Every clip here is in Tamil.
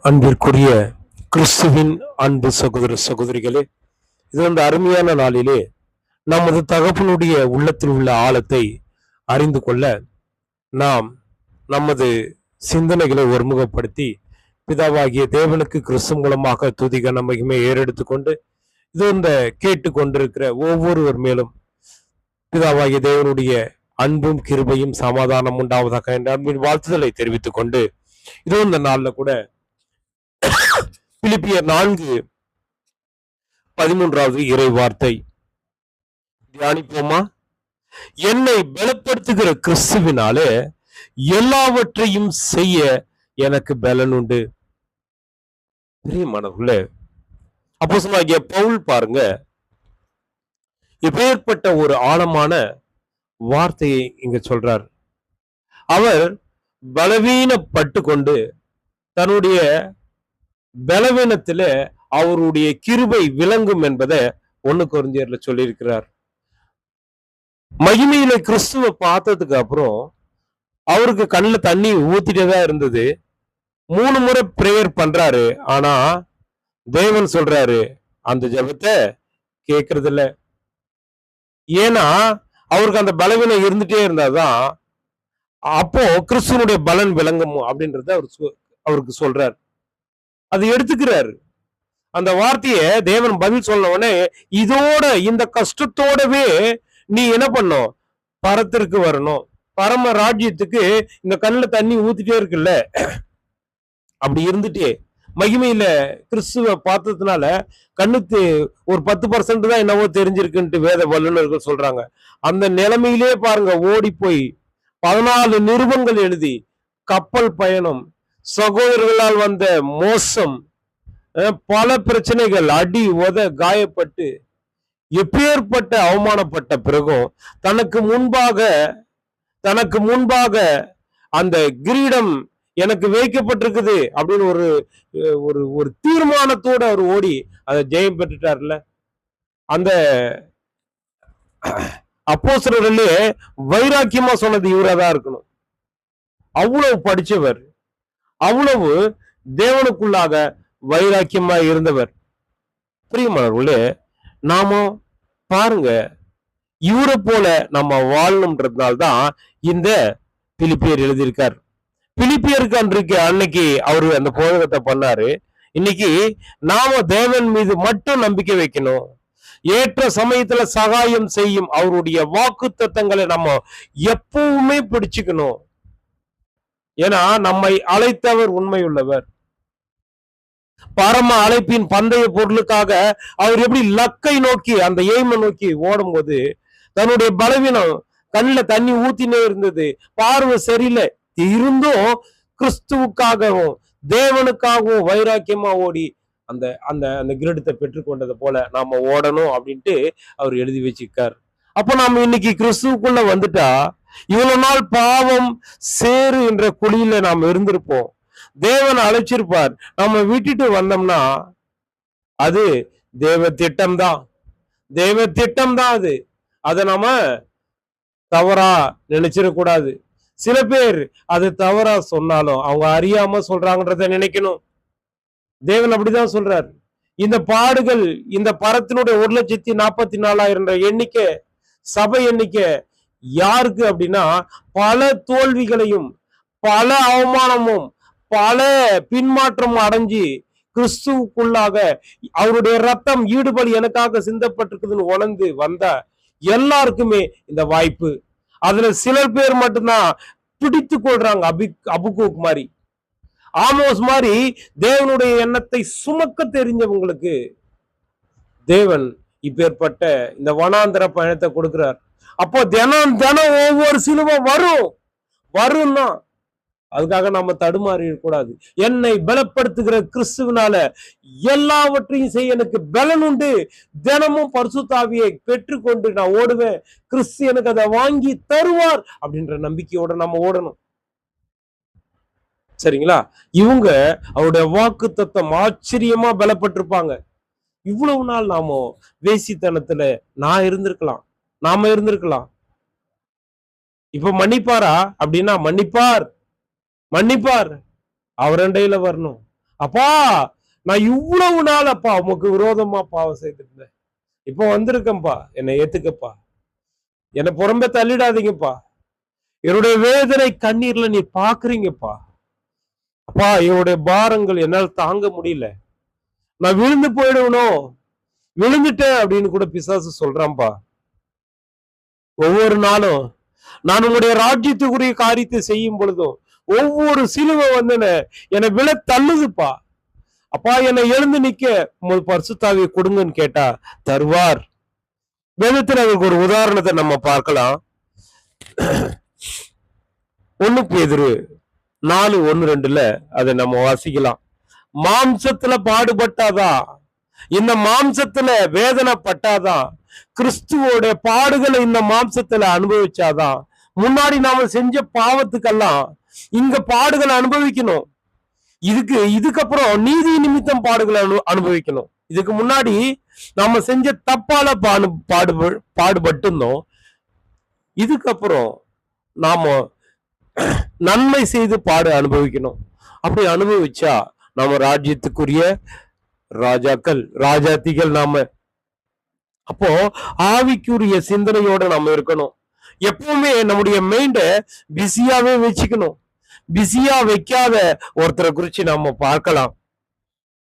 அன்பிற்குரிய கிறிஸ்துவின் அன்பு சகோதர சகோதரிகளே, இது அந்த அருமையான நாளிலே நமது தகப்பனுடைய உள்ளத்தில் உள்ள ஆழத்தை அறிந்து கொள்ள நாம் நமது சிந்தனைகளை ஒருமுகப்படுத்தி பிதாவாகிய தேவனுக்கு கிறிஸ்து மூலமாக துதிக மகிமை ஏறெடுத்து கொண்டு இது இந்த கேட்டு கொண்டிருக்கிற ஒவ்வொருவர் மேலும் பிதாவாகிய தேவனுடைய அன்பும் கிருபையும் சமாதானம் உண்டாவதாக என்ற அன்பின் வாழ்த்துதலை தெரிவித்துக் கொண்டு இதோ இந்த நாள்ல கூட பிலிப்பியர் 4:13 இறை வார்த்தை தியானிப்போமா? என்னை பலப்படுத்துகிற கிறிஸ்துவினாலே எல்லாவற்றையும் செய்ய எனக்கு பலன் உண்டு. பிரியமானவர்களே, அப்போஸ்தலனாகிய பவுல் பாருங்க, இப்பேற்பட்ட ஒரு ஆழமான வார்த்தையை இங்க சொல்றார். அவர் பலவீனப்பட்டு கொண்டு தன்னுடைய பலவீனத்தில அவருடைய கிருபை விளங்கும் என்பதை 1 கொரிந்தியர்ல சொல்லியிருக்கிறார். மகிமையில கிறிஸ்துவ பார்த்ததுக்கு அப்புறம் அவருக்கு கண்ணுல தண்ணி ஊத்திட்டேதான் இருந்தது. 3 முறை பிரேயர் பண்றாரு. ஆனா தேவன் சொல்றாரு அந்த ஜெபத்தை கேட்கறது இல்ல. ஏன்னா அவருக்கு அந்த பலவீனம் இருந்துட்டே இருந்தாதான் அப்போ கிறிஸ்துவனுடைய பலன் விளங்கும் அப்படின்றத அவருக்கு சொல்றார். அது எடுத்துக்கிறாரு. அந்த வார்த்தையை தேவன் பதில் சொன்ன உடனே இதோட இந்த கஷ்டத்தோடவே நீ என்ன பண்ணும், பரத்திற்கு வரணும், பரம ராஜ்யத்துக்கு இந்த கண்ணுல தண்ணி ஊத்திட்டே இருக்குல்ல, அப்படி இருந்துட்டே மகிமையில கிறிஸ்துவ பார்த்ததுனால கண்ணுக்கு ஒரு 10% தான் என்னவோ தெரிஞ்சிருக்குன்ட்டு வேத வல்லுநர்கள் சொல்றாங்க. அந்த நிலைமையிலே பாருங்க ஓடி போய் 14 நிருபங்கள் எழுதி கப்பல் பயணம், சகோதரர்களால் வந்த மோசம், பல பிரச்சனைகள், அடி உத காயப்பட்டு எப்பேற்பட்ட அவமானப்பட்ட பிறகும் தனக்கு முன்பாக அந்த கிரீடம் எனக்கு வைக்கப்பட்டிருக்குது அப்படின்னு ஒரு ஒரு ஒரு தீர்மானத்தோட அவர் ஓடி அதை ஜெயம் பெற்றுட்டார்ல. அந்த அப்போஸ்தலர்களே வைராக்கியமா சொன்னது இவராதான் இருக்கணும். அவ்வளவு படிச்சவர், அவ்வளவு தேவனுக்குள்ளாக வைராக்கியமா இருந்தவர். பிரியமானவர்களே, நாம பாருங்க, இவரை போல நம்ம வாழணும்ன்றதுனால்தான் இந்த பிலிப்பியர் எழுதியிருக்கார். பிலிப்பியருக்கு அன்னைக்கு அவரு அந்த போதகத்தை பண்ணாரு. இன்னைக்கு நாம தேவன் மீது மட்டும் நம்பிக்கை வைக்கணும். ஏற்ற சமயத்துல சகாயம் செய்யும் அவருடைய வாக்கு தத்தங்களை நம்ம எப்பவுமே பிடிச்சுக்கணும். ஏன்னா நம்மை அழைத்தவர் உண்மையுள்ளவர். பரம அழைப்பின் பந்தய பொருளுக்காக அவர் எப்படி லக்கை நோக்கி அந்த எய்மை நோக்கி ஓடும் போது தன்னுடைய பலவீனம் கண்ணுல தண்ணி ஊத்தினே இருந்தது, பார்வை சரியில்லை இருந்தும் கிறிஸ்துவுக்காகவும் தேவனுக்காகவும் வைராக்கியமா ஓடி அந்த அந்த அந்த கிரீடத்தை பெற்றுக்கொண்டது போல நாம ஓடணும் அப்படின்ட்டு அவர் எழுதி வச்சிருக்கார். அப்போ நாம இன்னைக்கு கிறிஸ்துவுக்குள்ள வந்துட்டா இவ்வளவு நாள் பாவம் சேரு என்ற குழியில நாம் இருந்திருப்போம். தேவன் அழைச்சிருப்பார். நம்ம விட்டுட்டு வந்தோம்னா அது தேவ திட்டம்தான், அது. அதை நாம தவறா நினைச்சிடக்கூடாது. சில பேர் அது தவறா சொன்னாலும் அவங்க அறியாம சொல்றாங்கன்றத நினைக்கணும். தேவன் அப்படிதான் சொல்றார். இந்த பாடுகள், இந்த பரத்தினுடைய 1,44,000 எண்ணிக்கை, சபை எண்ணிக்கை யாருக்கு அப்படின்னா பல தோல்விகளையும் பல அவமானமும் பல பின்மாற்றமும் அடைஞ்சு கிறிஸ்துவுக்குள்ளாக அவருடைய ரத்தம் ஈடுபடி எனக்காக சிந்தப்பட்டிருக்குதுன்னு உணர்ந்து வந்த எல்லாருக்குமே இந்த வாய்ப்பு. அதுல சிலர் பேர் மட்டும்தான் பிடித்து கொள்றாங்க. அபுக்கூக் மாதிரி, ஆமோஸ் மாதிரி தேவனுடைய எண்ணத்தை சுமக்க தெரிஞ்சவங்களுக்கு தேவன் இப்பேற்பட்ட இந்த வனாந்தர பயணத்தை கொடுக்கிறார். அப்போ தினம் ஒவ்வொரு சிலுவை வரும்னா அதுக்காக நம்ம தடுமாறி கூடாது. என்னை பலப்படுத்துகிற கிறிஸ்துவினால எல்லாவற்றையும் செய்ய எனக்கு பலன் உண்டு. தினமும் பரிசுத்த ஆவியை பெற்றுக்கொண்டு நான் ஓடுவேன். கிறிஸ்து எனக்கு அதை வாங்கி தருவார் அப்படின்ற நம்பிக்கையோட நம்ம ஓடணும். சரிங்களா? இவங்க அவருடைய வாக்கு தத்தம் ஆச்சரியமா பலப்பட்டிருப்பாங்க. இவ்வளவு நாள் நாம வேசித்தனத்துல நாம இருந்திருக்கலாம். இப்ப மன்னிப்பாரா அப்படின்னா மன்னிப்பார். அவர் அண்டையில வரணும். அப்பா நான் இவ்வளவு நாள் அப்பா உமக்கு விரோதமா பாவம் செய்திருந்தேன், இப்ப வந்திருக்கேன்ப்பா, என்னை ஏத்துக்கப்பா, என்னை புறம்பே தள்ளிடாதீங்கப்பா, என்னுடைய வேதனை கண்ணீர்ல நீ பாக்குறீங்கப்பா, அப்பா என்னுடைய பாரங்கள் என்னால் தாங்க முடியல, நான் விழுந்து போயிடுவனும், விழுந்துட்டேன் அப்படின்னு கூட பிசாசு சொல்றான்பா. ஒவ்வொரு நாளும் நான் உங்களுடைய ராஜ்யத்துக்குரிய காரியத்தை செய்யும் பொழுதும் ஒவ்வொரு சிலுவை வந்து என்னை விழ தள்ளுதுப்பா. அப்பா என்னை எழுந்து நிக்க உங்கள் பரிசுத்தாவியை கொடுங்கன்னு கேட்டா தருவார். வேதத்தில் அதுக்கு ஒரு உதாரணத்தை நம்ம பார்க்கலாம். 1 பேதுரு 4:1-2 அதை நம்ம வாசிக்கலாம். மாம்சத்துல பாடுபட்டாதான், இந்த மாம்சத்துல வேதனைப்பட்டாதான், கிறிஸ்துவோட பாடுகளை இந்த மாம்சத்துல அனுபவிச்சாதான் முன்னாடி நாம செஞ்ச பாவத்துக்கெல்லாம் இங்க பாடுகளை அனுபவிக்கணும். இதுக்கப்புறம் நீதி நிமித்தம் பாடுகளை அனுபவிக்கணும். இதுக்கு முன்னாடி நாம செஞ்ச தப்பால பாடுபட்டிருந்தோம். இதுக்கப்புறம் நாம நன்மை செய்து பாடு அனுபவிக்கணும். அப்படி அனுபவிச்சா நாம ராஜ்யத்துக்குரிய ராஜாக்கள், ராஜாத்திகள் நாம. அப்போ ஆவிக்குரிய சிந்தனையோட நாம இருக்கணும். எப்பவுமே நம்முடைய மைண்ட பிஸியாவே வச்சுக்கணும். பிஸியா வைக்காத ஒருத்தரை குறிச்சு நாம பார்க்கலாம்.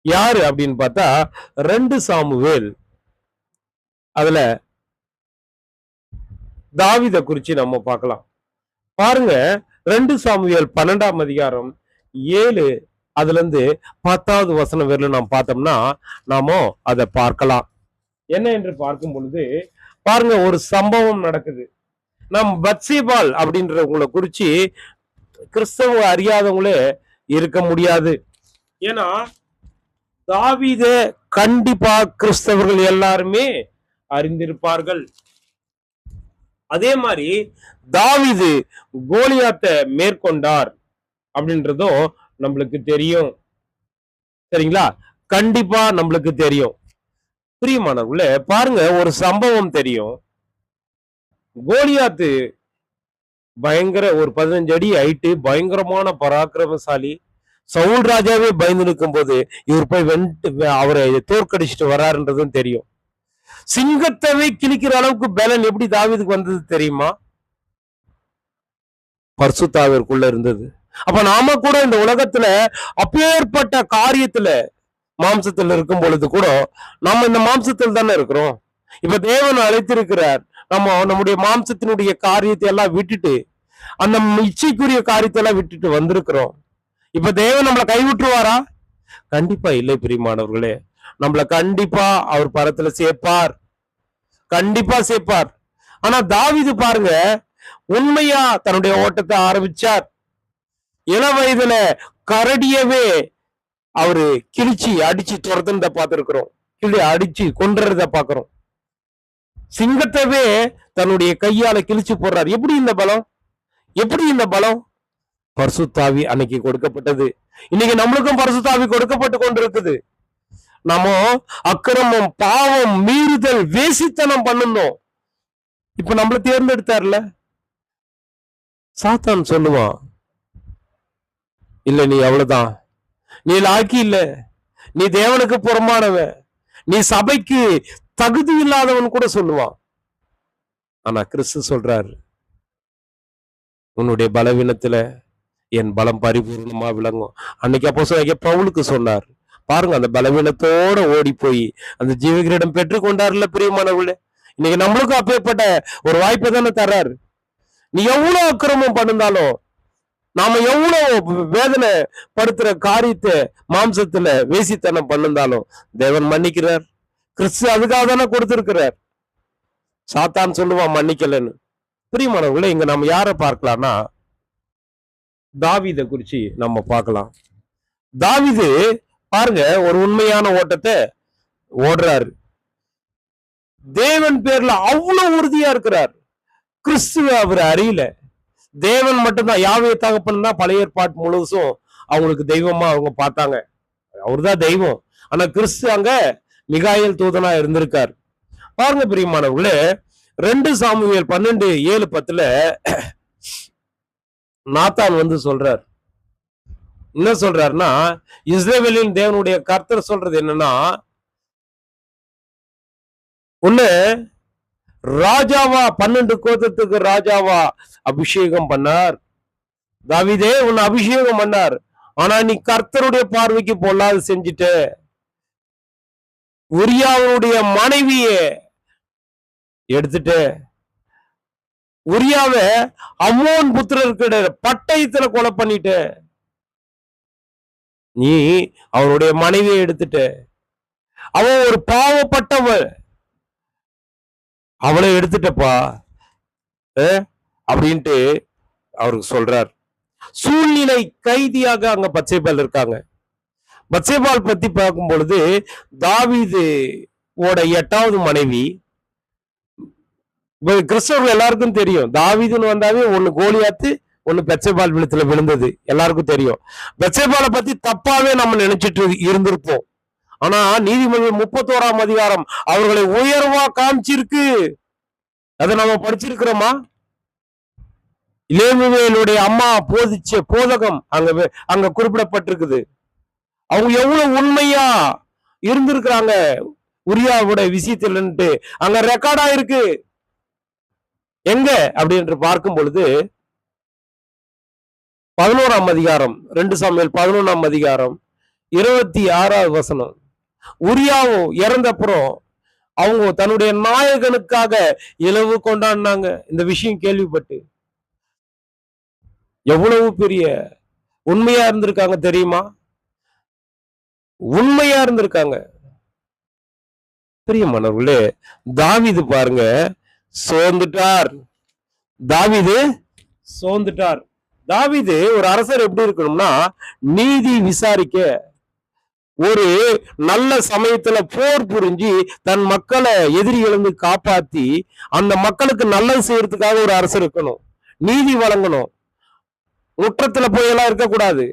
யாரு அப்படின்னு பார்த்தா 2 சாமுவேல், அதுல தாவீத குறிச்சு நம்ம பார்க்கலாம். பாருங்க, 2 சாமுவேல் 12ஆம் அதிகாரம் 7 அதுல இருந்து 10வது வசனம் வரையிலும் நாம் பார்த்தோம்னா நாம அதை பார்க்கலாம். என்ன என்று பார்க்கும் பொழுது பாருங்க, ஒரு சம்பவம் நடக்குது. நம் பத்சேபாள் அப்படின்றவங்களை குறிச்சு கிறிஸ்தவ அறியாதவங்களே இருக்க முடியாது. ஏன்னா தாவீத கண்டிப்பா கிறிஸ்தவர்கள் எல்லாருமே அறிந்திருப்பார்கள். அதே மாதிரி தாவீது கோலியாத்தை மேற்கொண்டார் அப்படின்றதும் நம்மளுக்கு தெரியும். சரிங்களா? கண்டிப்பா நம்மளுக்கு தெரியும். பிரியமானவர்களே, பாருங்க, ஒரு சம்பவம் தெரியும். கோலியாத்து பயங்கர ஒரு 15 அடி ஹைட்டு, பயங்கரமான பராக்கிரமசாலி. சவுல் ராஜாவே பயந்து நிற்கும் போது இவர் போய் அவரை தோற்கடிச்சிட்டு வராருன்றதும் தெரியும். சிங்கத்தவை கிழிக்கிற அளவுக்கு பலன் எப்படி தாவீதுக்கு வந்தது தெரியுமா? பரிசுத்தாவிற்குள்ள இருந்தது. அப்ப நாம கூட இந்த உலகத்துல அப்பேற்பட்ட காரியத்துல மாம்சத்தில் இருக்கும் பொழுது கூட நம்ம இந்த மாம்சத்தில் தானே இருக்கிறோம். இப்ப தேவன் அழைத்திருக்கிறார். நம்முடைய மாம்சத்தினுடைய காரியத்தை எல்லாம் விட்டுட்டு அந்த இச்சைக்குரிய காரியத்தை எல்லாம் விட்டுட்டு வந்திருக்கிறோம். இப்ப தேவன் நம்மளை கைவிட்டுருவாரா? கண்டிப்பா இல்லை. பிரியமானவர்களே, நம்மள கண்டிப்பா அவர் பரத்துல சேர்ப்பார், கண்டிப்பா சேர்ப்பார். ஆனா தாவீது பாருங்க, உண்மையா தன்னுடைய ஓட்டத்தை ஆரம்பிச்சார். இள வயதுல கரடியவே அவரு கிழிச்சு அடிச்சு துரத்துனத பார்த்திருக்கிறோம், கிளி அடிச்சு கொன்றத பாக்குறோம். சிங்கத்தவே தன்னுடைய கையால கிழிச்சு போடுறார். எப்படி இந்த பலம்? எப்படி இந்த பலம்? பரிசுத்தாவி அன்னைக்கு கொடுக்கப்பட்டது. இன்னைக்கு நம்மளுக்கும் பரிசுத்தாவி கொடுக்கப்பட்டு கொண்டிருக்குது. நம்ம அக்கிரமம், பாவம், மீறுதல், வேசித்தனம் பண்ணணும். இப்ப நம்மள தேர்ந்தெடுத்தார்ல. சாத்தான் சொல்லுவான், இல்ல நீ அவ்வளவுதான், நீ லாக்கி இல்ல, நீ தேவனுக்கு புறம்பானவன், நீ சபைக்கு தகுதி இல்லாதவன் கூட சொல்லுவான். ஆனா கிறிஸ்து சொல்றாரு, உன்னுடைய பலவீனத்துல என் பலம் பரிபூர்ணமா விளங்கும். அன்னைக்கு அப்போஸ்தலனாகிய பவுலுக்கு சொன்னார். பாருங்க, அந்த பலவீனத்தோட ஓடி போய் அந்த ஜீவகிரீடம் பெற்று கொண்டாருல. பிரியமானவர்களே, இன்னைக்கு நம்மளுக்கும் அப்பேற்பட்ட ஒரு வாய்ப்பை தானே தர்றாரு. நீ எவ்வளவு அக்கிரமம் பண்ணிருந்தாலும், நாம எவ்வளவு வேதனை படுத்துற காரியத்தை மாம்சத்துல வேசித்தனம் பண்ணிருந்தாலும் தேவன் மன்னிக்கிறார். கிறிஸ்து அதுக்காக தானே கொடுத்திருக்கிறார். சாத்தான் சொல்லுவான் மன்னிக்கலன்னு. பிரியமானவர்களே, இங்க நம்ம யாரை பார்க்கலாம்னா தாவீதை குறிச்சு நம்ம பார்க்கலாம். தாவீது பாருங்க, ஒரு உண்மையான ஓட்டத்தை ஓடுறாரு. தேவன் பேர்ல அவ்வளவு உறுதியா இருக்கிறார். கிறிஸ்துவ அவர் அறியல. தேவன் மட்டும்தான், யாவே தகப்பன் தான் பழைய ஏற்பாட்டு முழுசும் அவங்களுக்கு தெய்வமா அவங்க பார்த்தாங்க. அவர்தான் தெய்வம். ஆனா கிறிஸ்து அங்க மிகாயேல் தூதனா இருந்திருக்கார். பாருங்க பிரியமானவர்களே, 2 சாமுவேல் 12:7-10 நாத்தான் வந்து சொல்றார், என்ன சொல்றாருன்னா, இஸ்ரவேலின் தேவனுடைய கர்த்தர் சொல்றது என்னன்னா, உன்னை ராஜாவா 12 கோத்திரத்துக்கு ராஜாவா அபிஷேகம் பண்ணார். தாவீதே உன்னை அபிஷேகம் பண்ணார். ஆனா நீ கர்த்தருடைய பார்வைக்கு பொல்லாது செஞ்சுட்ட. உரியாவுடைய மனைவியை எடுத்துட்ட. உரியாவ அம்மோன் புத்திரர்கிட்ட பட்டயத்துல கொலை பண்ணிட்ட. நீ அவனுடைய மனைவியை எடுத்துட்ட. அவன் ஒரு பாவப்பட்டவ, அவளை எடுத்துட்டப்பா அப்படின்ட்டு அவருக்கு சொல்றார். சூழ்நிலை கைதியாக அங்க பத்சேபாள் இருக்காங்க. பத்சேபாள் பத்தி பார்க்கும் பொழுது தாவீது ஓட 8வது மனைவி. கிறிஸ்தவர்கள் எல்லாருக்கும் தெரியும், தாவீதுன்னு வந்தாவே ஒண்ணு கோலியாத்து, ஒண்ணு பெத்சேபாள் விழுத்துல விழுந்தது எல்லாருக்கும் தெரியும். பெத்சேபாளை பத்தி தப்பாவே நம்ம நினைச்சிட்டு இருந்திருப்போம். ஆனா நீதிமொழிகள் 31ஆம் அதிகாரம் அவர்களை உயர்வா காமிச்சிருக்கு. அதை நம்ம படிச்சிருக்கிறோமா? லேவியேலுடைய அம்மா போதிச்ச போதகம் அங்க குறிப்பிடப்பட்டிருக்குது. அவங்க எவ்வளவு உண்மையா இருந்திருக்கிறாங்க உரியாவோட விஷயத்துல அங்க ரெக்கார்டா இருக்கு. எங்க அப்படின்னு பார்க்கும் பொழுது 11ஆம் அதிகாரம் 2 சாமுவேல் 11ஆம் அதிகாரம் 26வது வசனம். உரியாவும் இறந்தப்புறம் அவங்க தன்னுடைய நாயகனுக்காக இலவு கொண்டாடினாங்க. இந்த விஷயம் கேள்விப்பட்டு எவ்வளவு பெரிய உண்மையா இருந்திருக்காங்க தெரியுமா? உண்மையா இருந்திருக்காங்க. பிரியமானவர்களே, தாவீது பாருங்க சோர்ந்துட்டார். தாவீது சோர்ந்துட்டார். தாவீது ஒரு அரசர் எப்படி இருக்கணும்னா, நீதி விசாரிக்க, ஒரு நல்ல சமயத்துல போர் புரிஞ்சு தன் மக்களை எதிரிகளிருந்து காப்பாத்தி அந்த மக்களுக்கு நல்லது செய்யறதுக்காக ஒரு அரசர் இருக்கணும். நீதி வழங்கணும். முற்றத்துல போய் எல்லாம் இருக்கக்கூடாது.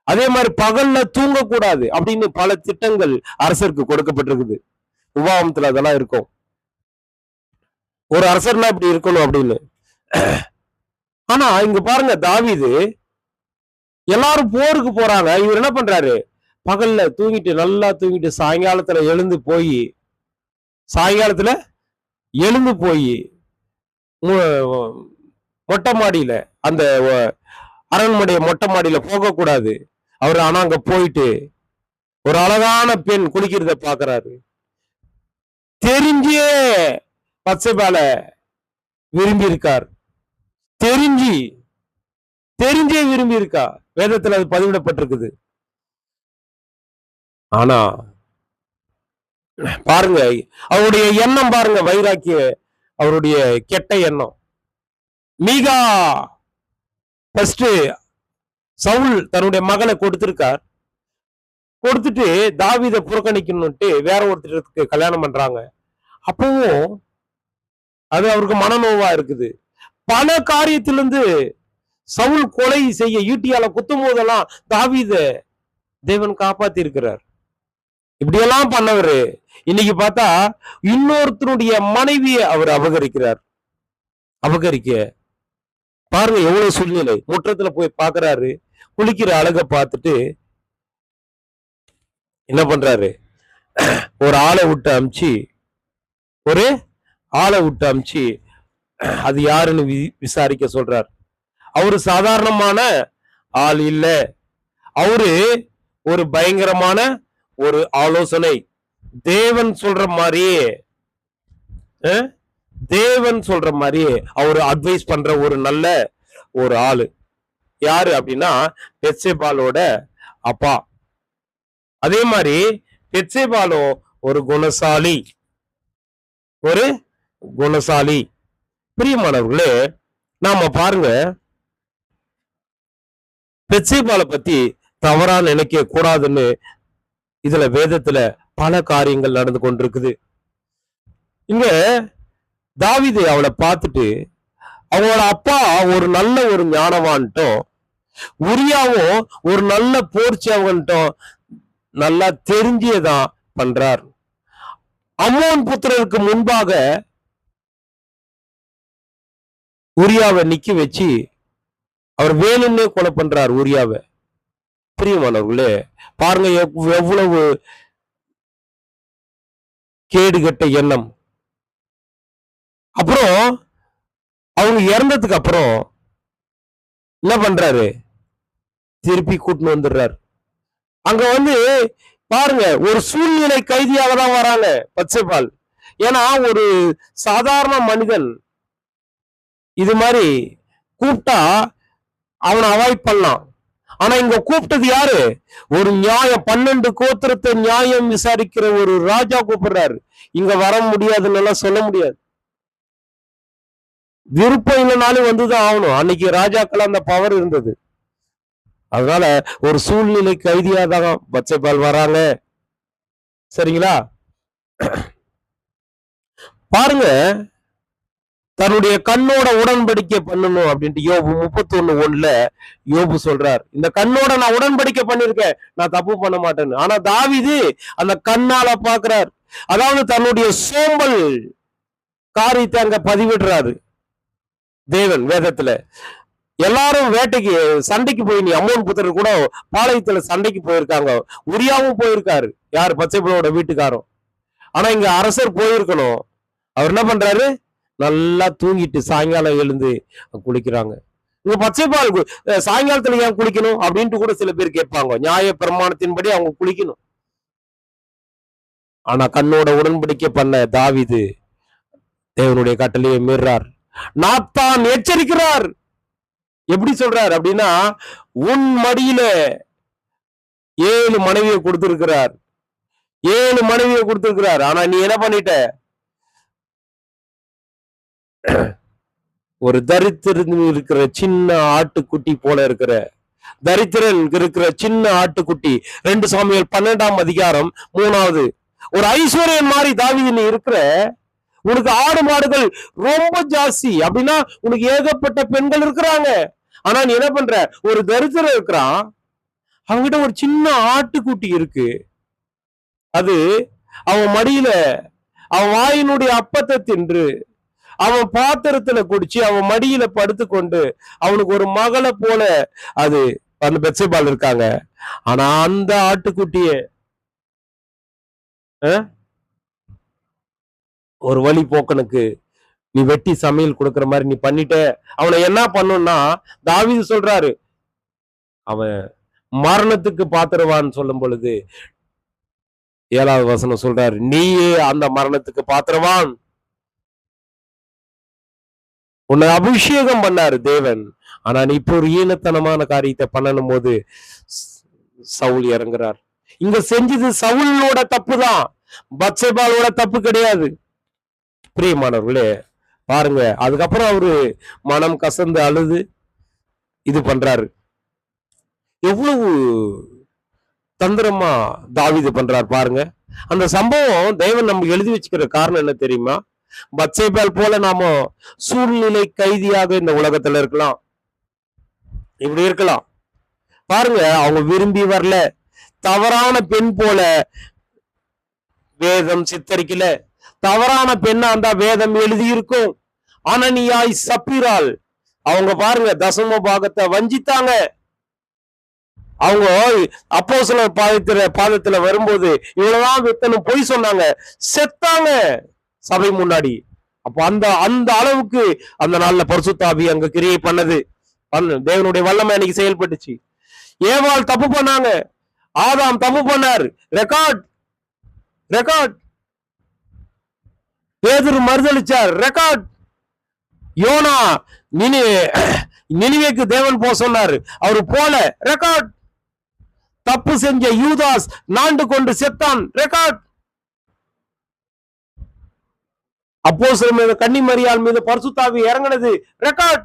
அதே மாதிரி பகல்ல தூங்கக்கூடாது அப்படின்னு பல திட்டங்கள் அரசருக்கு கொடுக்கப்பட்டிருக்குது. உபாகமத்துல அதெல்லாம் இருக்கும். ஒரு அரசர்னா இப்படி இருக்கணும் அப்படின்னு. ஆனா இங்க பாருங்க, தாவீது எல்லாரும் போருக்கு போறாங்க, இவர் என்ன பண்றாரு? பகல்ல தூங்கிட்டு நல்லா தூங்கிட்டு சாயங்காலத்துல எழுந்து போய் மொட்டை மாடியில, அந்த அரண்மனைய மொட்டை மாடியில போகக்கூடாது அவரு. ஆனா அங்க போயிட்டு ஒரு அழகான பெண் குளிக்கிறத பாக்குறாரு. தெரிஞ்சே பத்சேபாளை விரும்பி இருக்கார். தெரிஞ்சே விரும்பி இருக்கா. வேதத்துல அது பதிவிடப்பட்டிருக்குது. ஆனா பாருங்க அவருடைய எண்ணம், பாருங்க வைராக்கிய, அவருடைய கெட்ட எண்ணம். மீகா ஃபர்ஸ்ட் சவுல் தன்னுடைய மகளை கொடுத்திருக்கார். கொடுத்துட்டு தாவீதை புறக்கணிக்கணும்ட்டு வேற ஒருத்தருக்கு கல்யாணம் பண்றாங்க. அப்பவும் அது அவருக்கு மனநோவா இருக்குது. பல காரியத்திலிருந்து சவுல் கொலை செய்ய ஈட்டியால குத்தும் போதெல்லாம் தாவீத தேவன் காப்பாத்தி இருக்கிறார். இப்படியெல்லாம் பண்ணவரு இன்னைக்கு பார்த்தா இன்னொருத்தருடைய மனைவியை அவர் அபகரிக்க பாருங்க எவ்வளவு சூழ்நிலை. முற்றத்துல போய் பாக்குறாரு, குளிக்கிற அழக பார்த்துட்டு என்ன பண்றாரு? ஒரு ஆளை விட்டு அமிச்சு அது யாருன்னு விசாரிக்க சொல்றார். அவரு சாதாரணமான ஆள் இல்ல. அவரு ஒரு பயங்கரமான ஒரு ஆலோசனை, தேவன் சொல்ற மாதிரியே அவரு அட்வைஸ் பண்ற ஒரு நல்ல ஒரு ஆளு. யாரு அப்படின்னா பெத்சேபாளோட அப்பா. அதே மாதிரி பெத்சேபாளோ ஒரு குணசாலி. பிரியமானவர்களே, நாம பாருங்க பெத்சேபாளை பத்தி தவறா நினைக்க கூடாதுன்னு இதுல வேதத்துல பல காரியங்கள் நடந்து கொண்டிருக்குது. இங்க தாவீது அவளை பார்த்துட்டு, அவங்களோட அப்பா ஒரு நல்ல ஒரு ஞானவான்ட்டும், உரியாவும் ஒரு நல்ல போர்ச்சவன்ட்டும் நல்லா தெரிஞ்சியதான் பண்றார். அம்மோன் புத்திரருக்கு முன்பாக உரியாவை நிக்க வச்சு அவர் வேணும்னே கொலை பண்றார் உரியாவை. பிரியமானவர்களே, பாருங்க எவ்வளவு கேடுகட்ட எண்ணம். அப்புறம் அவங்க இறந்ததுக்கு அப்புறம் என்ன பண்றாரு, திருப்பி கூட்டின்னு வந்துடுறாரு. அங்க பாருங்க, ஒரு சூழ்நிலை கைதியாக தான் வராங்க பச்சைபால். ஏன்னா ஒரு சாதாரண மனிதன் இது மாதிரி கூப்பிட்டா அவனை அவாய்ட் பண்ணலாம். ஆனா இங்க கூப்பிட்டது யாரு, ஒரு நியாயம், 12 கோத்திரத்தை நியாயம் விசாரிக்கிற ஒரு ராஜா கூப்பிடுறாரு. இங்க வர முடியாதுன்னு எல்லாம் சொல்ல முடியாது. விருப்பம் இல்லைனாலும் வந்துதான் ஆகணும். அன்னைக்கு ராஜாக்கள் அந்த பவர் இருந்தது. அதனால ஒரு சூழ்நிலை கைதியா தான் பச்சைபால் வராங்க. சரிங்களா? பாருங்க, தன்னுடைய கண்ணோட உடன்படிக்கை பண்ணணும் அப்படின்ட்டு யோபு 31:1 யோபு சொல்றார், இந்த கண்ணோட நான் உடன்படிக்கை பண்ணிருக்கேன், நான் தப்பு பண்ண மாட்டேன்னு. ஆனா தாவீது அந்த கண்ணால பாக்குறார். அதாவது தன்னுடைய சோம்பல் காரியத்தை அங்க பதிவிடுறாரு தேவன் வேதத்துல. எல்லாரும் வேட்டைக்கு சண்டைக்கு போய், நீ அம்மோன் புத்திரர் கூட பாளையத்துல சண்டைக்கு போயிருக்காங்க. உரியாவும் போயிருக்காரு, யாரு, பச்சைபாலோட வீட்டுக்காரரும். ஆனா இங்க அரசர் போயிருக்கணும். அவர் என்ன பண்றாரு, நல்லா தூங்கிட்டு சாயங்காலம் எழுந்து குளிக்கிறாங்க. இங்க பச்சைபால் சாயங்காலத்துல ஏன் குளிக்கணும் அப்படின்ட்டு கூட சில பேர் கேட்பாங்க. நியாய பிரமாணத்தின்படி அவங்க குளிக்கணும். ஆனா கண்ணோட உடன்படிக்கை பண்ண தாவீது தேவனுடைய கட்டளையை மீறார். நாத்தான் எச்சரிக்கிறார். எப்படி சொல்றார் அப்படின்னா, உன் மடியில 7 மனைவியை கொடுத்திருக்கிறார், 7 மனைவியை கொடுத்திருக்கிறார். ஆனா நீ என்ன பண்ணிட்ட, ஒரு தரித்திரன் இருக்கிற சின்ன ஆட்டுக்குட்டி போல இருக்கிற, தரித்திரன் இருக்கிற சின்ன ஆட்டுக்குட்டி. 2 சாமுவேல் 12ஆம் அதிகாரம் 3வது. ஒரு ஐஸ்வர்யன் மாதிரி தாவீது நீ இருக்கிற, உனக்கு ஆடு மாடுகள் ரொம்ப ஜாஸ்தி அப்படின்னா உனக்கு ஏகப்பட்ட பெண்கள் இருக்கிறாங்க. ஆனா நீ என்ன பண்ற, ஒரு தரித்திரம் இருக்கிறான், அவன்கிட்ட ஒரு சின்ன ஆட்டுக்குட்டி இருக்கு. அது அவன் மடியில அவன் வாயினுடைய அப்பத்தை தின்று, அவன் பாத்திரத்துல குடிச்சு, அவன் மடியில படுத்துக்கொண்டு, அவனுக்கு ஒரு மகளை போல அது அந்த பெத்சேபால் இருக்காங்க. ஆனா அந்த ஆட்டுக்குட்டிய ஒரு வழி போக்கனுக்கு நீ வெட்டி சமையல் கொடுக்கற மாதிரி நீ பண்ணிட்ட. அவனை என்ன பண்ணும்னா, தாவீது சொல்றாரு, அவன் மரணத்துக்கு பாத்திரவான்னு சொல்லும் பொழுது 7வது வசனம் சொல்றாரு, நீயே அந்த மரணத்துக்கு பாத்திரவான். உன்னை அபிஷேகம் பண்ணாரு தேவன். ஆனா நீ இப்போ ஒரு ஈனத்தனமான காரியத்தை பண்ணணும் போது சவுல் இறங்குறார். இங்க செஞ்சது சவுலோட தப்பு தான், பத்சேபாலோட தப்பு கிடையாது. பிரியமானவர்களே, பாருங்க, அதுக்கப்புறம் அவரு மனம் கசந்து அழுது இது பண்றாரு. எவ்வளவு தந்திரமா தாவீது பண்றார் பாருங்க. அந்த சம்பவம் தேவன் நம்ம எழுதி வச்சுக்கிற காரணம் என்ன தெரியுமா, பத்சேபால் போல நாம சூழ்நிலை கைதியாக இந்த உலகத்துல இருக்கலாம், இப்படி இருக்கலாம். பாருங்க, அவங்க விரும்பி வரல, தவறான பெண் போல வேதம் சித்தரிக்கல. தவறான பெண்ணா அந்த வேதம் எழுதி இருக்கும். அனனியாய் சப்பீரால் அவங்க பாருங்க தசம பாகத்தை வஞ்சித்தாங்க. அவங்க அப்போஸ்தலர் பாதத்துல வரும்போது இவ்வளவுதான் வித்தனும் பொய் சொன்னாங்க, செத்தாங்க சபை முன்னாடி. அப்போ அந்த அளவுக்கு அந்த நாள்ல பரிசுத்த ஆவி அங்க கிரியை பண்ணது. தேவனுடைய வல்லமை அன்னைக்கு செயல்பட்டுச்சு. ஏவாள் தப்பு பண்ணாங்க, ஆதாம் தப்பு பண்ணார், ரெக்கார்ட். பேதுரு மறுதளிச்சார், ரெக்கார்ட். யோனா நினிவேக்கு தேவன் போக சொன்னார், அவரு போல, ரெக்கார்ட். தப்பு செஞ்ச யூதாஸ் நாண்டு கொண்டு செத்தான், ரெக்கார்ட். அப்போஸ்தலர் மீது கன்னிமரியாள் மீது பரிசுத்த ஆவி இறங்கினது, ரெக்கார்ட்.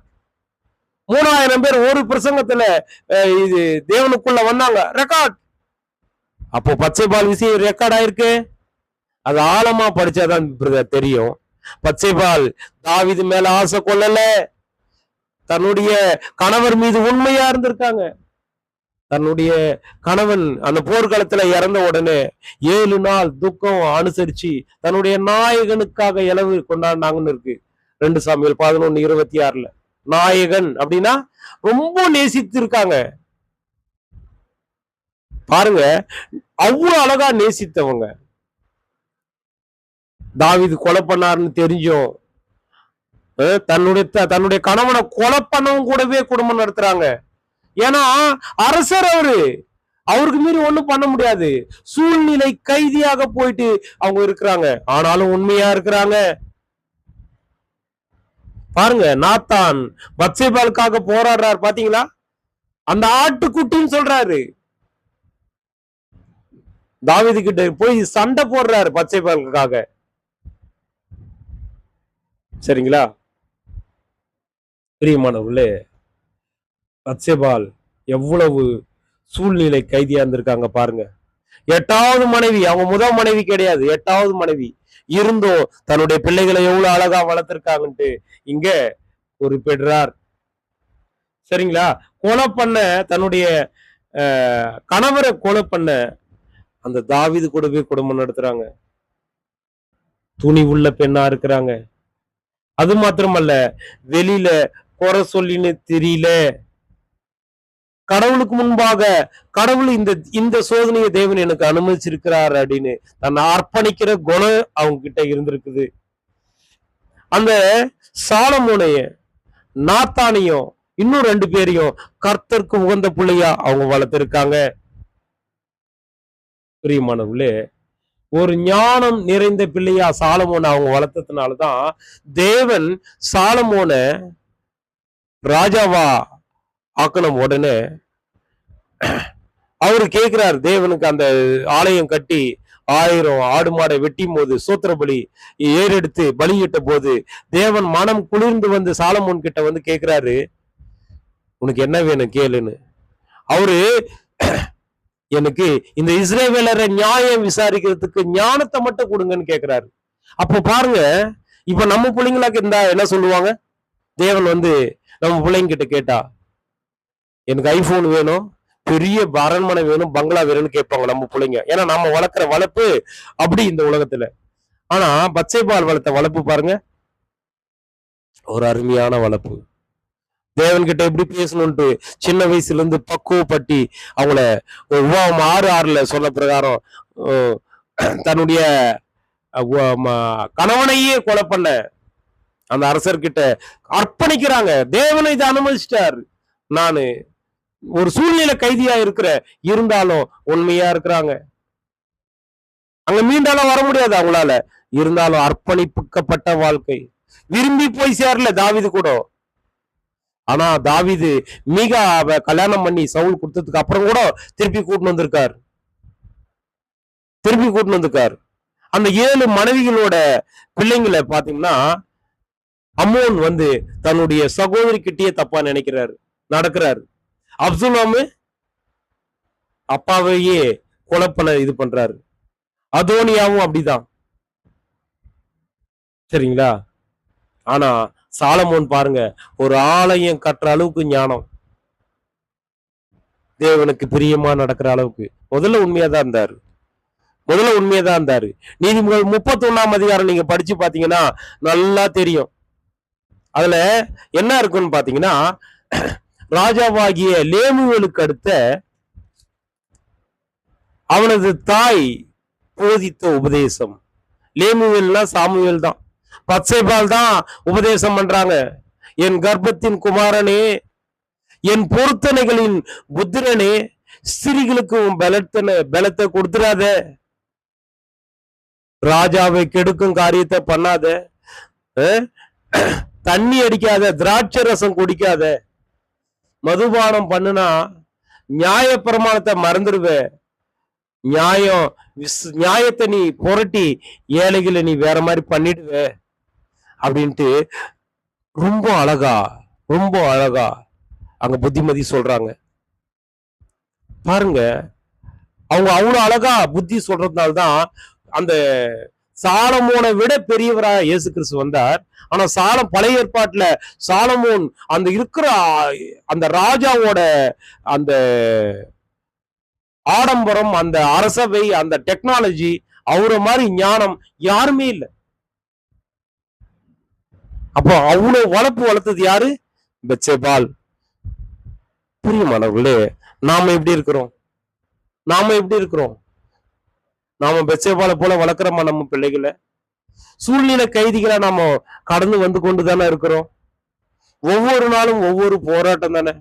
3000 பேர் ஒரு பிரசங்கத்துல இது தேவனுக்குள்ள வந்தாங்க, ரெக்கார்ட். அப்போ பச்சைபால் விஷயம் ரெக்கார்ட் ஆயிருக்கு. அது ஆழமா படிச்சாதான் தெரியும். பச்சைபால் தாவீது மேல ஆசை கொள்ளல, தன்னுடைய கணவர் மீது உண்மையா இருந்திருக்காங்க. தன்னுடைய கணவன் அந்த போர்க்களத்துல இறந்த உடனே 7 நாள் துக்கம் அனுசரிச்சு தன்னுடைய நாயகனுக்காக இளவு கொண்டாடினாங்கன்னு இருக்கு 2 சாமுவேல் 11:26. நாயகன் அப்படின்னா ரொம்ப நேசித்து இருக்காங்க. பாருங்க, அவ்வளவு அழகா நேசித்தவங்க. தாவீது கொலை பண்ணாருன்னு தெரிஞ்சும் தன்னுடைய கணவனை கொலை பண்ணவும் கூடவே குடும்பம் நடத்துறாங்க. ஏன்னா அரசர் அவருக்கு மீறி ஒண்ணும் பண்ண முடியாது. சூழ்நிலை கைதியாக போயிட்டு அவங்க இருக்கிறாங்க. ஆனாலும் உண்மையா இருக்கிறாங்க. பாருங்க, நாத்தான் பத்சேபாளுக்காக போராடுறாரு பாத்தீங்களா? அந்த ஆட்டுக்குட்டின்னு சொல்றாரு. தாவீது கிட்ட போய் சண்டை போடுறாரு பத்சேபாளுக்காக. சரிங்களா? பிரியமானவர்களே, பத்சேபாள் எவ்வளவு சூழ்நிலை கைதியா இருந்திருக்காங்க பாருங்க. 8வது மனைவி, அவங்க முதல் மனைவி கிடையாது, 8வது மனைவி இருந்தும் தன்னுடைய பிள்ளைகளை எவ்வளவு அழகா வளர்த்திருக்காங்கன்ட்டு இங்க குறிப்பிடுறார். சரிங்களா? கொலை பண்ண தன்னுடைய கணவரை கொலை பண்ண அந்த தாவீது கூடவே குடும்பம் நடத்துறாங்க. துணி உள்ள பெண்ணா இருக்கிறாங்க. அது மாத்திரமல்ல, வெளியில குறை சொல்லின்னு தெரியல. கடவுளுக்கு முன்பாக கடவுள் இந்த சோதனையை தேவன் எனக்கு அனுமதிச்சிருக்கிறார் அப்படின்னு தன்னை அர்ப்பணிக்கிற குணம் அவங்க கிட்ட இருந்திருக்குது. அந்த சாலமோனைய, நாத்தானையும், இன்னும் 2 பேரையும் கர்த்தருக்கு உகந்த பிள்ளையா அவங்க வளர்த்திருக்காங்க. பிரியமானவர்களே, ஒரு ஞானம் நிறைந்த பிள்ளையா சாலமோனை அவங்க வளர்த்ததுனாலதான் தேவன் சாலமோனை ராஜாவா ஆக்கணும். உடனே அவரு கேட்கிறார், தேவனுக்கு அந்த ஆலயம் கட்டி 1000 ஆடு மாடை வெட்டும் போது, சோத்திர பலி ஏறெடுத்து பலியிட்ட போது தேவன் மனம் குளிர்ந்து வந்து சாலமோன் கிட்ட வந்து கேட்கிறாரு, உனக்கு என்ன வேணும் கேளுன்னு. அவரு எனக்கு இந்த இஸ்ரவேலரை நியாயம் விசாரிக்கிறதுக்கு ஞானத்தை மட்டும் கொடுங்கன்னு கேட்கிறாரு. அப்போ பாருங்க, இப்ப நம்ம பிள்ளைங்களாக்கு இருந்தா என்ன சொல்லுவாங்க? தேவன் வந்து நம்ம பிள்ளைங்க கிட்ட கேட்டா, எனக்கு ஐபோன் வேணும், பெரிய அரண்மனை வேணும், பங்களா வேணும்னு கேட்பாங்க நம்ம பிள்ளைங்க. ஏன்னா நம்ம வளர்க்குற வளர்ப்பு அப்படி இந்த உலகத்துல. ஆனா பத்சேபாள் வளர்த்த வளர்ப்பு பாருங்க, ஒரு அருமையான வளர்ப்பு. தேவன் கிட்ட எப்படி பேசணும்ட்டு சின்ன வயசுல இருந்து பக்குவப்பட்டி அவங்கள உபாவம் 6:6 சொன்ன பிரகாரம் தன்னுடைய கணவனையே கொலை பண்ண அந்த அரசர்கிட்ட அர்ப்பணிக்கிறாங்க. தேவனை இதை அனுமதிச்சிட்டாரு. நானு ஒரு சூழ்நிலை கைதியா இருந்தாலும் உண்மையா இருக்கிறாங்க. அங்க மீண்டாலும் வர முடியாது அவங்களால. இருந்தாலும் அர்ப்பணிக்கப்பட்ட வாழ்க்கை. விரும்பி போய் சேரல தாவீது கூட. ஆனா தாவீது மிக கல்யாணம் பண்ணி சவுல் கொடுத்ததுக்கு அப்புறம் கூட திருப்பி கூட்டின்னு வந்திருக்காரு. அந்த 7 மனைவிகளோட பிள்ளைங்களை பாத்தீங்கன்னா, அம்மோன் வந்து தன்னுடைய சகோதரி கிட்டே தப்பா நடக்கிறாரு. அப்சலோமு அப்பாவையே கொலை பண்ண இது பண்றாரு. அதோனியாவும் அப்படிதான். சரிங்களா? ஆனா சாலமோன் பாருங்க, ஒரு ஆலயம் கட்டுற அளவுக்கு ஞானம், தேவனுக்கு பிரியமா நடக்கிற அளவுக்கு முதல்ல உண்மையாதான் இருந்தாரு. நீதிமொழிகள் 31ஆம் அதிகாரம் நீங்க படிச்சு பாத்தீங்கன்னா நல்லா தெரியும். அதுல என்ன இருக்குன்னு பாத்தீங்கன்னா, ராஜாவாகிய லேமுவேலுக்கு அடுத்த அவனது தாய் போதித்த உபதேசம். லேமுவேல்னா சாமுவேல் தான். பத்சேபாள் தான் உபதேசம் பண்றாங்க. என் கர்ப்பத்தின் குமாரனே, என் பொருத்தனைகளின் புத்திரனே, ஸ்திரீகளுக்கு பலத்தை கொடுத்துடாத, ராஜாவை கெடுக்கும் காரியத்தை பண்ணாத, தண்ணி அடிக்காத, திராட்சை ரசம் குடிக்காத, மதுபானம் பண்ணுனா நியாய பிரமாணத்தை மறந்துடுவ, நியாயத்தை நீ புரட்டி ஏழைகளை நீ வேற மாதிரி பண்ணிடுவ அப்படின்ட்டு ரொம்ப அழகா அங்க புத்திமதி சொல்றாங்க. பாருங்க, அவங்க அவ்வளவு அழகா புத்தி சொல்றதுனால்தான் அந்த சாலமோனை விட பெரியவரா இயேசு கிறிஸ்து வந்தார். ஆனா பழைய ஏற்பாட்டுல சாலமோன் அந்த இருக்கிற அந்த ராஜாவோட அந்த ஆடம்பரம், அந்த அரசவை, அந்த டெக்னாலஜி, அவரை மாதிரி ஞானம் யாருமே இல்லை. அப்போ அவ்வளவு வளர்த்தது யாரு? பத்சேபாள். பிரியமானவர்களே, நாம எப்படி இருக்கிறோம்? நாம எப்படி இருக்கிறோம்? நாம பெத்சேபாளை போல வளர்க்கிறோமா நம்ம பிள்ளைகளை? சூழ்நிலை கைதிகளா நாம கடந்து வந்து கொண்டுதானே இருக்கிறோம். ஒவ்வொரு நாளும் ஒவ்வொரு போராட்டம் தானே.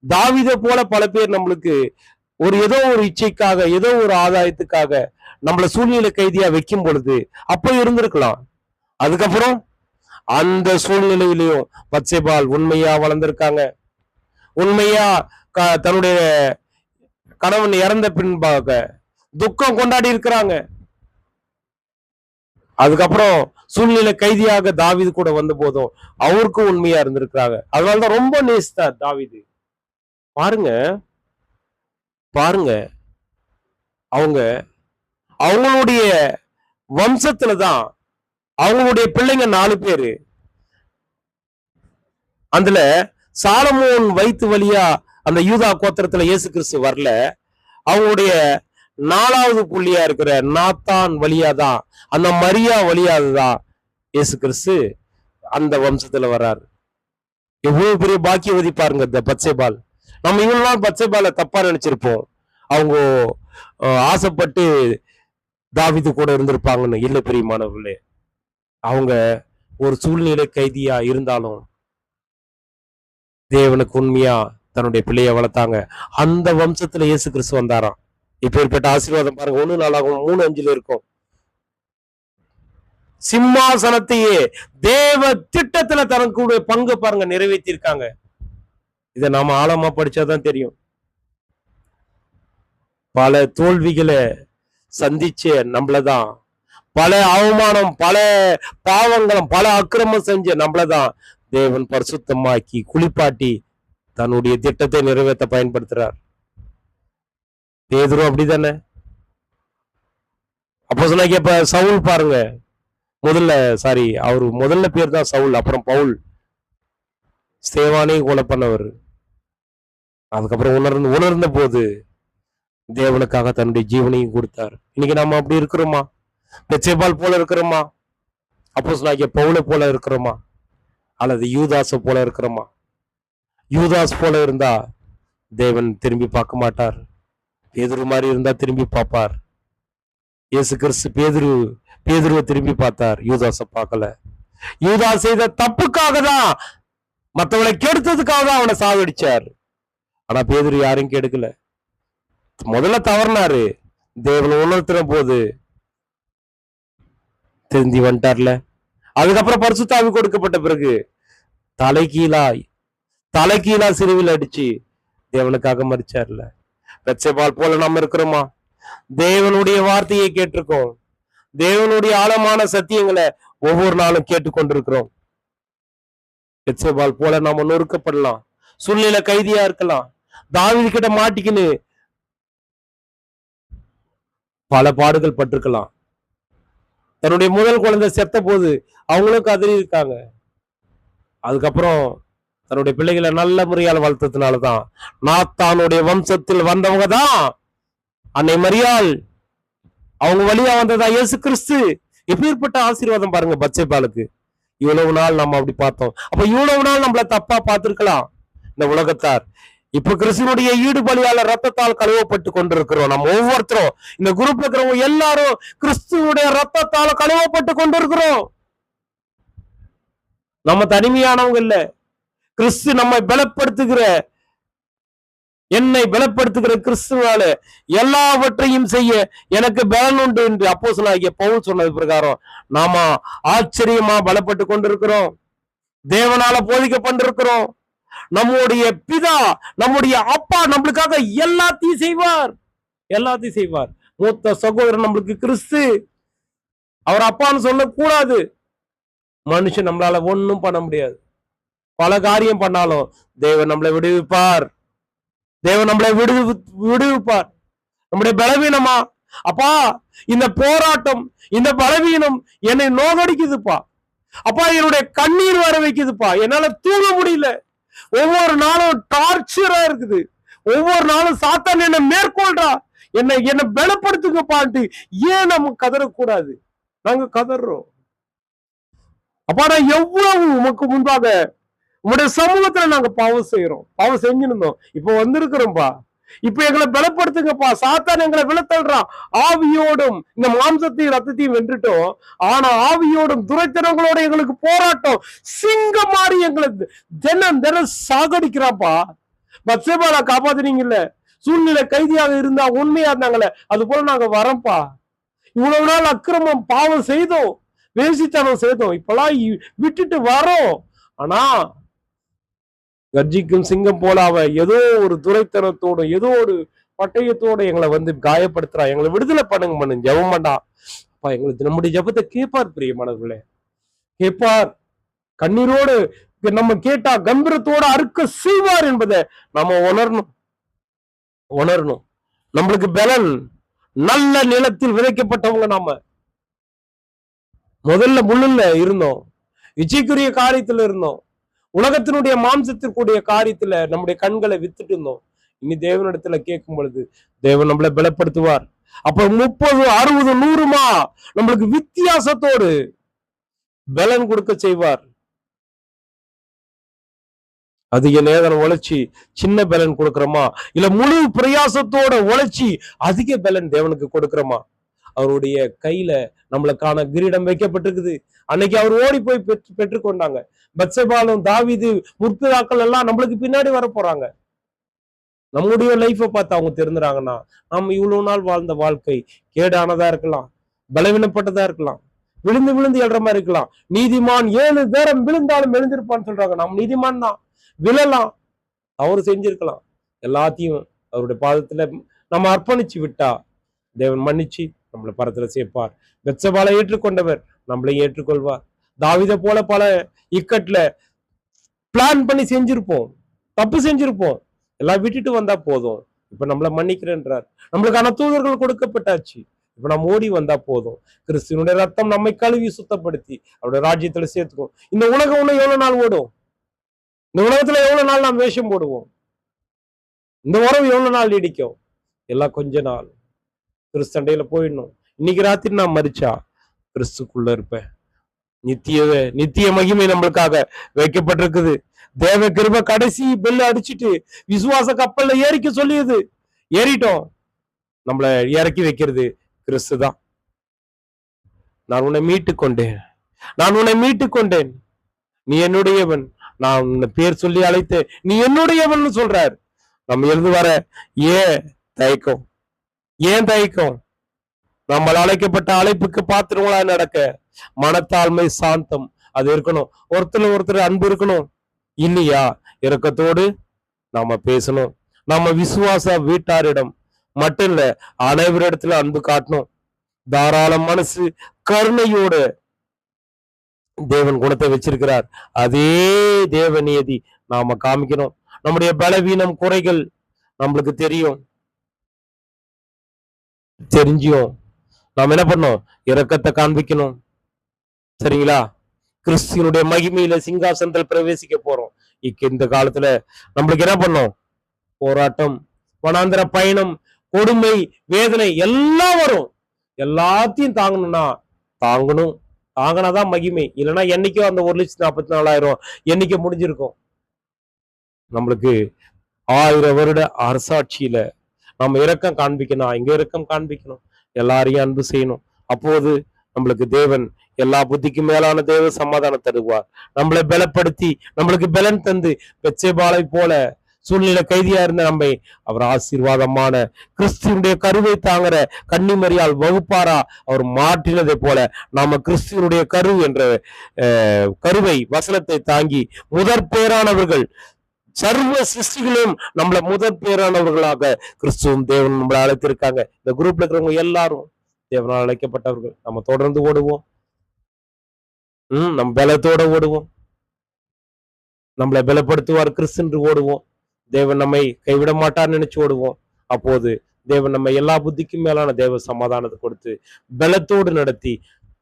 தாவீதை போல பல பேர் நம்மளுக்கு ஏதோ ஒரு இச்சைக்காக, ஏதோ ஒரு ஆதாயத்துக்காக நம்மள சூழ்நிலை கைதியா வைக்கும் பொழுது அப்ப இருந்திருக்கலாம். அதுக்கப்புறம் அந்த சூழ்நிலையிலையும் பத்சேபாள் உண்மையா வளர்ந்திருக்காங்க. உண்மையா தன்னுடைய கணவன் இறந்த பின்பாக துக்கம் கொண்டாடி இருக்கிறாங்க. அதுக்கப்புறம் சூழ்நிலை கைதியாக தாவீது கூட வந்த போதும் அவருக்கும் உண்மையா இருந்திருக்கிறாங்க. அதனாலதான் ரொம்ப நேசித்தார் தாவீது. பாருங்க பாருங்க, அவங்க அவங்களுடைய வம்சத்துலதான் அவங்களுடைய பிள்ளைங்க 4 பேரு. அதுல சாலமோன் வயிற்று வழியா அந்த யூதா கோத்திரத்துல இயேசு கிறிஸ்து வரல. அவங்களுடைய 4வது புள்ளியா இருக்கிற நாத்தான் வழியாதான், அந்த மரியா வழியாதான் இயேசு கிறிஸ்து அந்த வம்சத்துல வர்றாரு. எவ்வளவு பெரிய பாக்கியவதி பாருங்க இந்த பத்சேபாள். நம்ம இவ்வளவு நாள் பத்சேபாளை தப்பா நினைச்சிருப்போம். அவங்க ஆசைப்பட்டு தாவீது கூட இருந்திருப்பாங்கன்னு. இல்லை பிரியமானவர்களே, அவங்க ஒரு சூழ்நிலை கைதியா இருந்தாலும் தேவனுக்கு உண்மையா தன்னுடைய பிள்ளைய வளர்த்தாங்க. அந்த வம்சத்துல இயேசு கிறிஸ்து வந்தாராம். இப்பேற்பட்ட ஆசீர்வாதம் பாருங்க. 1 3:5 இருக்கும். சிம்மாசனத்தையே தேவ திட்டத்துல தனக்கு பங்கு பாருங்க நிறைவேற்றிருக்காங்க. இதை நாம ஆழமா படிச்சாதான் தெரியும். பல தோல்விகளை சந்திச்ச நம்மளதான், பல அவமானம், பல பாவங்களும், பல அக்கிரமம் செஞ்ச நம்மளதான் தேவன் பரிசுத்தமாக்கி குளிப்பாட்டி தன்னுடைய திட்டத்தை நிறைவேற்ற பயன்படுத்துறார். பேதுரு அப்படிதானே. அப்போஸ்தலனாகிய சவுல் பாருங்க, அவரு முதல்ல பேர் தான் சவுல், அப்புறம் பவுல். ஸ்தேவானையும் கொலை பண்ணவர். அதுக்கப்புறம் உணர்ந்த போது தேவனுக்காக தன்னுடைய ஜீவனையும் கொடுத்தார். இன்னைக்கு நாம அப்படி இருக்கிறோமா? பெத்சேபாள் போல இருக்கிறோமா? அப்போஸ்தலனாகிய பவுலை போல இருக்கிறோமா? அல்லது யூதாச போல இருக்கிறோமா? யூதாஸ் போல இருந்தா தேவன் திரும்பி பார்க்க மாட்டார். பேதுரு மாதிரி இருந்தா திரும்பி பார்ப்பார். இயேசு கிறிஸ்து பேதுருவை திரும்பி பார்த்தார், யூதாச பார்க்கல. யூதாஸ் செய்த தப்புக்காக தான், மற்றவனை கெடுத்ததுக்காக தான் அவனை சாகடிச்சார். ஆனா பேதுரு யாரையும் கெடுக்கல. முதல்ல தவறினாரு, தேவன் உணர்த்துற போது திருந்தி வந்துட்டார்ல. அதுக்கப்புறம் பரிசுத்த ஆவி கொடுக்கப்பட்ட பிறகு தலைகீழா சிறுவில் அடிச்சு தேவனுக்காக மரிச்சார்ல. பெத்சேபாள் போல நம்ம இருக்கிறோமா? தேவனுடைய வார்த்தையை கேட்டிருக்கோம். தேவனுடைய ஆழமான சத்தியங்களை ஒவ்வொரு நாளும் கேட்டுக்கொண்டிருக்கிறோம். பெத்சேபாள் போல நாம நொறுக்கப்படலாம், சூழ்நிலை கைதியா இருக்கலாம், தாவீது கிட்ட மாட்டிக்கின்னு பல பாடுகள் பட்டிருக்கலாம். தன்னுடைய முதல் குழந்தை செத்த போது அவங்களும் கதறி இருக்காங்க. அதுக்கப்புறம் தன்னுடைய பிள்ளைகளை நல்ல முறையால் வளர்த்ததுனாலதான் நாத்தானுடைய வம்சத்தில் வந்தவங்க தான் அன்னை மரியாள். அவங்க வழியா வந்ததா இயேசு கிறிஸ்து. எப்பேற்பட்ட ஆசீர்வாதம் பாருங்க பத்சேபாளுக்கு. இவ்வளவு நாள் நம்ம அப்படி பார்த்தோம். அப்ப இவ்வளவு நாள் நம்மள தப்பா பார்த்திருக்கலாம் இந்த உலகத்தார். இப்ப கிறிஸ்துவனுடைய ஈடுபலியால ரத்தத்தால் கழுவப்பட்டு கொண்டிருக்கிறோம். நம்ம ஒவ்வொருத்தரும், இந்த குரூப்ல இருக்கிறவங்க எல்லாரும் கிறிஸ்துவனுடைய ரத்தத்தால கழுவப்பட்டு கொண்டிருக்கிறோம். நம்ம தனிமையானவங்க இல்ல. கிறிஸ்து நம்மை என்னை பலப்படுத்துகிற கிறிஸ்துவால எல்லாவற்றையும் செய்ய எனக்கு பலன் உண்டு என்று அப்போஸ்தலனாகிய பவுல் சொன்னது பிரகாரம் நாம ஆச்சரியமா பலப்பட்டு கொண்டிருக்கிறோம். தேவனால போதிக்கப்பட்டிருக்கிறோம். நம்முடைய பிதா, நம்முடைய அப்பா நம்மளுக்காக எல்லாத்தையும் செய்வார். மூத்த சகோதரன் நம்மளுக்கு கிறிஸ்து. அவர் அப்பான்னு சொல்லக்கூடாது. மனுஷன் நம்மளால ஒண்ணும் பண்ண முடியாது. பல காரியம் பண்ணாலும் தேவன் நம்மளை விடுவிப்பார். நம்முடைய பலவீனமா அப்பா, இந்த போராட்டம், இந்த பலவீனம் என்னை நோகடிக்குதுப்பா அப்பா, என்னுடைய கண்ணீர் வர வைக்குதுப்பா, என்னால தூங்க முடியல, ஒவ்வொரு நாளும் டார்ச்சரா இருக்குது, ஒவ்வொரு நாளும் சாத்தான் என்னை மேற்கொள்றா, என்னை பலப்படுத்துங்கப்பான்ட்டு ஏன் நம்ம கதறக்கூடாது? நாங்க கதறோம். அப்பா, நான் எவ்வளவு உமக்கு முன்பாக உங்களுடைய சமூகத்துல நாங்க பாவம் செஞ்சிருந்தோம், இப்ப வந்திருக்கிறோம்பா. இப்ப எங்களை பலப்படுத்துங்கப்பா. சாத்தான் எங்களை விழத்தள்ளுறான். ஆவியோடும் இந்த மாம்சத்தையும் ரத்தத்தையும் வென்றுட்டோம். ஆனா ஆவியோடும் துரைத்தனங்களோட எங்களுக்கு போராட்டம். சிங்கம் மாறி எங்களை தினம் தினம் சாகடிக்கிறாப்பா. பத்சேபாவை காப்பாத்துனீங்கல்ல, சூழ்நிலை கைதியாக இருந்தா உண்மையா இருந்தாங்களே, அது போல நாங்க வரோம்ப்பா. இவ்வளவு நாள் அக்கிரமம் பாவம் செய்தோம், வேசித்தனம் செய்தோம், இப்பெல்லாம் விட்டுட்டு வரோம். ஆனா கர்ஜிக்கும் சிங்கம் போல அவ ஏதோ ஒரு துரைத்தனத்தோட ஏதோ ஒரு பட்டயத்தோட எங்களை காயப்படுத்துறா. எங்களை விடுதலை பண்ணுங்க, ஜெபம் பண்ணா எங்களுக்கு நம்முடைய ஜெபத்தை கேட்பார். பிரியமானவர்களே, கேட்பார். கண்ணீரோடு நம்ம கேட்டா கம்பீரத்தோட அறுக்க செய்வார் என்பதை நம்ம உணரணும். நம்மளுக்கு பலன் நல்ல நிலத்தில் விதைக்கப்பட்டவங்க. நாம முதல்ல முள்ளுல இருந்தோம், இச்சைக்குரிய காரியத்துல இருந்தோம், உலகத்தினுடைய மாம்சத்திற்குரிய காரியத்துல நம்முடைய கண்களை வித்துட்டு இருந்தோம். இனி தேவனிடத்துல கேட்கும் பொழுது தேவன் நம்மளை பலப்படுத்துவார். அப்ப 30, 60, 100மா நம்மளுக்கு வித்தியாசத்தோடு பலன் கொடுக்க செய்வார். அதிக நேரம் உழைச்சி சின்ன பலன் கொடுக்கிறோமா, இல்ல முழு பிரயாசத்தோட உழைச்சி அதிக பலன் தேவனுக்கு கொடுக்கிறோமா? அவருடைய கையில நம்மளுக்கான கிரீடம் வைக்கப்பட்டிருக்குது. அன்னைக்கு அவர் ஓடி போய் பெற்றுக்கொண்டாங்க. பத்சேபாலும் தாவீது முற்பிதாக்கள் எல்லாம் நம்மளுக்கு பின்னாடி வர போறாங்க. நம்முடைய லைஃபை பார்த்து அவங்க தெரிஞ்சுறாங்கன்னா நம்ம இவ்வளவு நாள் வாழ்ந்த வாழ்க்கை கேடானதா இருக்கலாம், பலவீனப்பட்டதா இருக்கலாம், விழுந்து விழுந்து எழுற மாதிரி இருக்கலாம். நீதிமான் 7 நேரம் விழுந்தாலும் எழுந்திருப்பான்னு சொல்றாங்க. நம்ம நீதிமான் தான், விழலாம், அவரு செஞ்சிருக்கலாம். எல்லாத்தையும் அவருடைய பாதத்துல நம்ம அர்ப்பணிச்சு விட்டா தேவன் மன்னிச்சு நம்மளை பரத்துல சேர்ப்பார். பெத்சபாலை ஏற்றுக்கொண்டவர் நம்மளையும் ஏற்றுக்கொள்வார். தாவீதை போல பல இக்கட்ல பிளான் பண்ணி செஞ்சிருப்போம், தப்பு செஞ்சிருப்போம், எல்லாம் விட்டுட்டு வந்தா போதும். இப்ப நம்மளை மன்னிக்கிறேன்றார். நம்மளுக்கான தூதர்கள் கொடுக்கப்பட்டாச்சு. இப்ப நம்ம ஓடி வந்தா போதும். கிறிஸ்துவனுடைய ரத்தம் நம்மை கழுவி சுத்தப்படுத்தி அவருடைய ராஜ்யத்துல சேர்த்துக்கும். இந்த உலகம் இன்னும் எவ்வளவு நாள் ஓடும்? இந்த உலகத்துல எவ்வளவு நாள் நாம் வேஷம் போடுவோம்? இந்த உறவு எவ்வளவு நாள் நீடிக்கும்? எல்லாம் கொஞ்ச நாள். கிறிஸ்தண்டையில போயிடணும். இன்னைக்கு ராத்திரி நான் மரிச்சா கிறிஸ்துக்குள்ள இருப்பேன். நித்திய மகிமை நம்மளுக்காக வைக்கப்பட்டிருக்குது. தேவ கிருபை கடைசி பெல்ல அடிச்சுட்டு விசுவாச கப்பல்ல ஏறிக்க சொல்லியது. ஏறிட்டோம். நம்மள இறக்கி வைக்கிறது கிறிஸ்து தான். நான் உன்னை மீட்டு கொண்டேன், நீ என்னுடையவன், நான் உன்னை பேர் சொல்லி அழைத்தேன், நீ என்னுடையவன் சொல்றார். நம்ம எழுந்து வர ஏன் தயக்கம்? நம்மளால் அழைக்கப்பட்ட அழைப்புக்கு பாத்திரங்களா நடக்க மனத்தாழ்மை, சாந்தம் அது இருக்கணும். ஒருத்தர் அன்பு இருக்கணும். இல்லையா, இரக்கத்தோடு நாம பேசணும். நம்ம விசுவாச வீட்டாரிடம் மட்டும் இல்ல, அனைவரிடத்துல அன்பு காட்டணும். தாராள மனசு, கருணையோடு தேவன் குணத்தை வச்சிருக்கிறார். அதே தேவ நியதி நாம காமிக்கணும். நம்முடைய பலவீனம், குறைகள் நம்மளுக்கு தெரிஞ்சியும் நாம் என்ன பண்ணோம்? இரக்கத்தை காண்பிக்கணும். சரிங்களா? கிறிஸ்துவனுடைய மகிமையில சிங்காசனத்தில் பிரவேசிக்க போறோம். இந்த காலத்துல நம்மளுக்கு என்ன பண்ணோம்? போராட்டம், வனாந்திர பயணம், கொடுமை, வேதனை எல்லாம் வரும். எல்லாத்தையும் தாங்கினாதான் மகிமை. இல்லைன்னா என்னைக்கோ அந்த 1,44,000 எண்ணிக்கை முடிஞ்சிருக்கும். நம்மளுக்கு 1000 வருட அரசாட்சியில நம்ம இரக்கம் காண்பிக்கணும். இங்க இரக்கம் காண்பிக்கணும், எல்லாரையும் அன்பு செய்யணும். அப்போது நம்மளுக்கு தேவன் எல்லா புத்திக்கும் மேலான தேவ சமாதானம் தருவார். நம்மளை பலப்படுத்தி நம்மளுக்கு பலன் தந்து பெத்சேபாலை போல சூழ்நிலை கைதியா இருந்த நம்மை அவர் ஆசீர்வாதமான கிறிஸ்துவனுடைய கருவை தாங்குற கன்னிமரியால் வகுப்பாரா அவர் மாற்றினதை போல நாம கிறிஸ்துவனுடைய கரு என்ற கருவை வசனத்தை தாங்கி முதற் பேரானவர்கள், சர்வ சிருஷ்டிகளும் நம்மள முதற் பேரானவர்களாக கிறிஸ்துவும் தேவன் நம்மளை அழைத்திருக்காங்க. இந்த குரூப்ல இருக்கிறவங்க எல்லாரும் தேவனால் அழைக்கப்பட்டவர்கள். நம்ம தொடர்ந்து ஓடுவோம். நம்ம பலத்தோட ஓடுவோம். நம்மளை பலப்படுத்துவார் கிறிஸ்து ஓடுவோம். தேவன் நம்மை கைவிட மாட்டார்னு நினைச்சு ஓடுவோம். அப்போது தேவன் நம்ம எல்லா புத்திக்கும் மேலான தேவ சமாதானத்தை கொடுத்து பலத்தோடு நடத்தி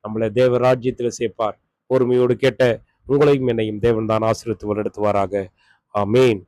நம்மளை தேவ ராஜ்யத்துல சேர்ப்பார். பொறுமையோடு கேட்ட உங்களையும் என்னையும் தேவன் தான் ஆசீர்வதித்து வழிநடத்துவாராக. ஆமென்.